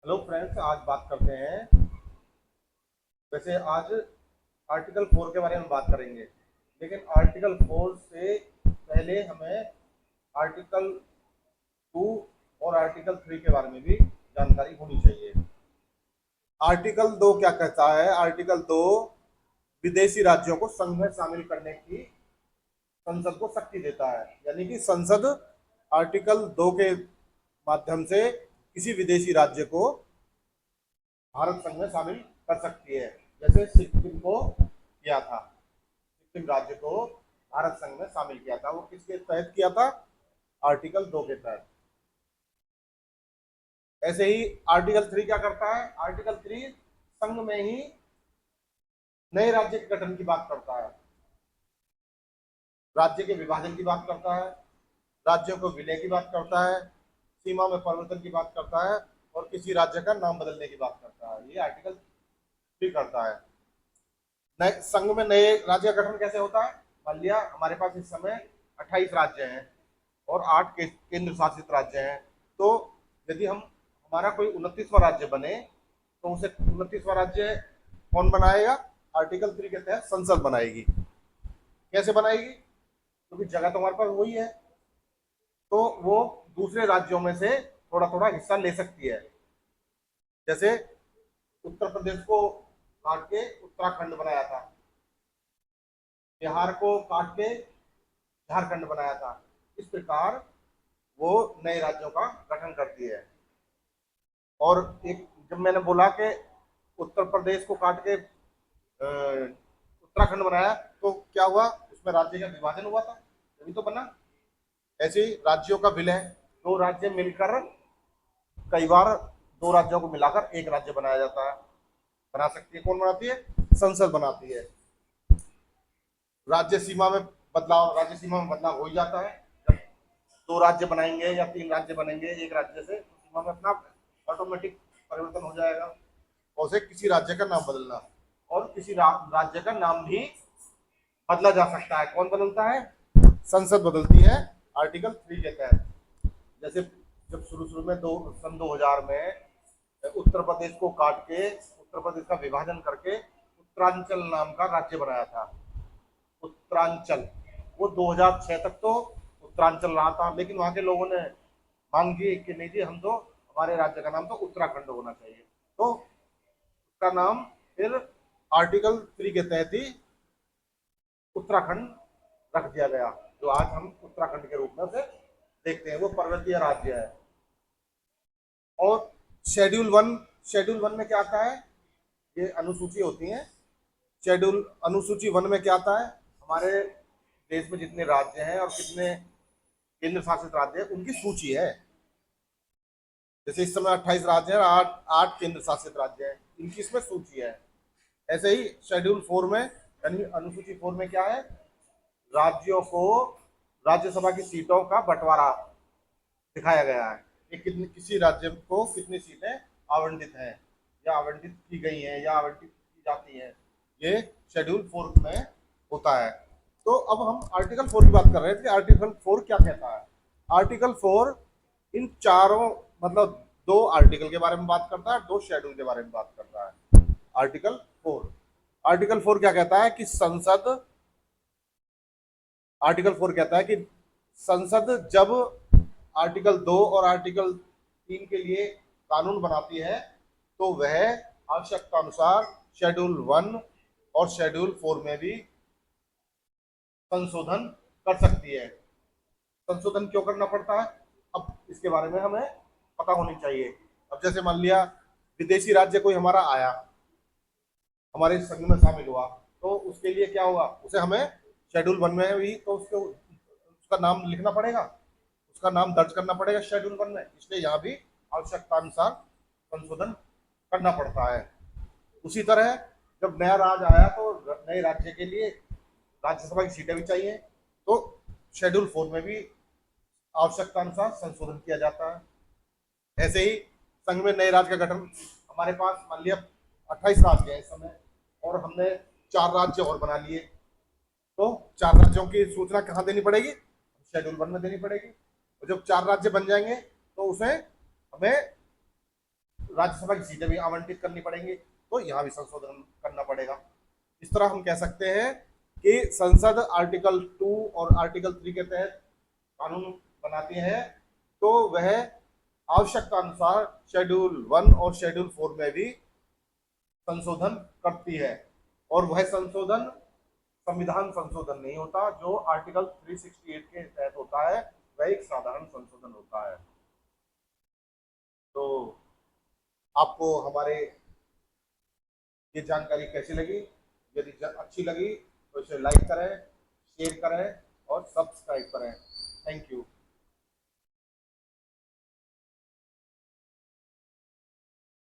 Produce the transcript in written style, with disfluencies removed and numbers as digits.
Hello friends, आज बात करते हैं। वैसे आज आर्टिकल 4 के बारे में बात करेंगे, लेकिन आर्टिकल 4 से पहले हमें आर्टिकल 2 और आर्टिकल 3 के बारे में भी जानकारी होनी चाहिए। आर्टिकल 2 क्या कहता है? आर्टिकल 2 विदेशी राज्यों को संघ में शामिल करने की संसद को शक्ति देता है, यानी कि संसद आर्टिकल 2 के माध्यम से किसी विदेशी राज्य को भारत संघ में शामिल कर सकती है। जैसे सिक्किम को किया था, सिक्किम राज्य को भारत संघ में शामिल किया था। वो किसके तहत किया था? आर्टिकल 2 के तहत। ऐसे ही आर्टिकल 3 क्या करता है? आर्टिकल 3 संघ में ही नए राज्य के गठन की बात करता है, राज्य के विभाजन की बात करता है, राज्यों को विलय की बात करता है, सीमा में परिवर्तन की बात करता है और किसी राज्य का नाम बदलने की बात करता है। ये आर्टिकल 3 करता है। नए संघ में नए राज्य का गठन कैसे होता है? मान लिया हमारे पास इस समय 28 राज्य हैं और 8 केंद्र शासित राज्य हैं। तो यदि हम हमारा कोई 29वां राज्य बने तो उसे 29वां राज्य कौन बनाएगा? आर्टिकल 3 के तहत संसद बनाएगी। कैसे बनाएगी? क्योंकि जगह तो हमारे पास वही है, तो वो दूसरे राज्यों में से थोड़ा थोड़ा हिस्सा ले सकती है। जैसे उत्तर प्रदेश को काट के उत्तराखंड बनाया था, बिहार को काट के झारखंड बनाया था। इस प्रकार वो नए राज्यों का गठन करती है। और एक जब मैंने बोला कि उत्तर प्रदेश को काट के उत्तराखंड बनाया, तो क्या हुआ? उसमें राज्य का विभाजन हुआ था, तभी तो बना। ऐसे ही राज्यों का विलय, दो राज्य मिलकर, कई बार दो राज्यों को मिलाकर एक राज्य बनाया जाता है। बना सकती है, कौन बनाती है? संसद बनाती है। राज्य सीमा में बदलाव हो ही जाता है। जब दो राज्य बनाएंगे या तीन राज्य बनेंगे एक राज्य से, तो सीमा में अपना ऑटोमेटिक परिवर्तन हो जाएगा। और उसे किसी राज्य का नाम बदलना, और किसी राज्य का नाम भी बदला जा सकता है। कौन बदलता है? संसद बदलती है आर्टिकल 3 के तहत। जैसे जब शुरू शुरू में सन 2000 में उत्तर प्रदेश को काट के उत्तर प्रदेश का विभाजन करके उत्तरांचल नाम का राज्य बनाया था। उत्तरांचल, वो 2006 तक तो उत्तरांचल रहा था, लेकिन वहां के लोगों ने मांग की कि नहीं जी, हम तो, हमारे राज्य का नाम तो उत्तराखंड होना चाहिए। तो उसका नाम फिर आर्टिकल 3 के तहत ही उत्तराखंड रख दिया गया, जो आज हम उत्तराखंड के रूप में से देखते हैं। वो पर्वतीय राज्य है। और शेड्यूल 1 में क्या आता है? ये अनुसूची होती है। अनुसूची 1 में क्या आता है? हमारे देश में जितने राज्य हैं और कितने केंद्र शासित राज्य हैं उनकी सूची है। जैसे इस समय 28 राज्य हैं, आठ आठ केंद्र शासित राज्य हैं, इनकी इसमें सूची है। ऐसे ही शेड्यूल 4 में, यानी अनुसूची 4 में क्या है? राज्यों को राज्यसभा की सीटों का बंटवारा दिखाया गया है कि किसी राज्य को कितनी सीटें आवंटित हैं, या आवंटित की गई हैं, या आवंटित की जाती हैं। ये शेड्यूल 4 में होता है। तो अब हम आर्टिकल 4 की बात कर रहे थे। आर्टिकल 4 क्या कहता है? आर्टिकल 4 इन चारों, मतलब दो आर्टिकल के बारे में बात करता है, दो शेड्यूल के बारे में बात करता है। आर्टिकल 4 क्या कहता है? कि आर्टिकल 4 कहता है कि संसद जब आर्टिकल 2 और आर्टिकल 3 के लिए कानून बनाती है, तो वह आवश्यकता अनुसार शेड्यूल 1 और शेड्यूल 4 में भी संशोधन कर सकती है। संशोधन क्यों करना पड़ता है? अब इसके बारे में हमें पता होनी चाहिए। अब जैसे मान लिया विदेशी राज्य कोई हमारा आया, हमारे संघ में शामिल हुआ, तो उसके लिए क्या होगा? उसे हमें शेड्यूल 1 में भी तो उसका नाम लिखना पड़ेगा, उसका नाम दर्ज करना पड़ेगा शेड्यूल 1 में। इसलिए यहाँ भी आवश्यकता अनुसार संशोधन करना पड़ता है। उसी तरह जब नया राज्य आया तो नए राज्य के लिए राज्यसभा की सीटें भी चाहिए, तो शेड्यूल 4 में भी आवश्यकता अनुसार संशोधन किया जाता है। ऐसे ही संघ में नए राज्य का गठन, हमारे पास मान लिया 28 राज्य है इस समय, और हमने 4 राज्य और बना लिए, तो 4 राज्यों की सूचना कहाँ देनी पड़ेगी? शेड्यूल 1 में देनी पड़ेगी। और जब 4 राज्य बन जाएंगे तो उसे हमें राज्यसभा की सीटें भी आवंटित करनी पड़ेंगी, तो यहाँ भी संशोधन करना पड़ेगा। इस तरह हम कह सकते हैं कि संसद आर्टिकल 2 और आर्टिकल 3 के तहत कानून बनाती है, तो वह आवश्यकता अनुसार शेड्यूल 1 और शेड्यूल 4 में भी संशोधन करती है। और वह संशोधन संविधान संशोधन नहीं होता, जो आर्टिकल 368 के तहत होता है, वह एक साधारण संशोधन होता है। तो आपको हमारे ये जानकारी कैसी लगी? यदि अच्छी लगी तो इसे लाइक करें, शेयर करें और सब्सक्राइब करें। Thank you.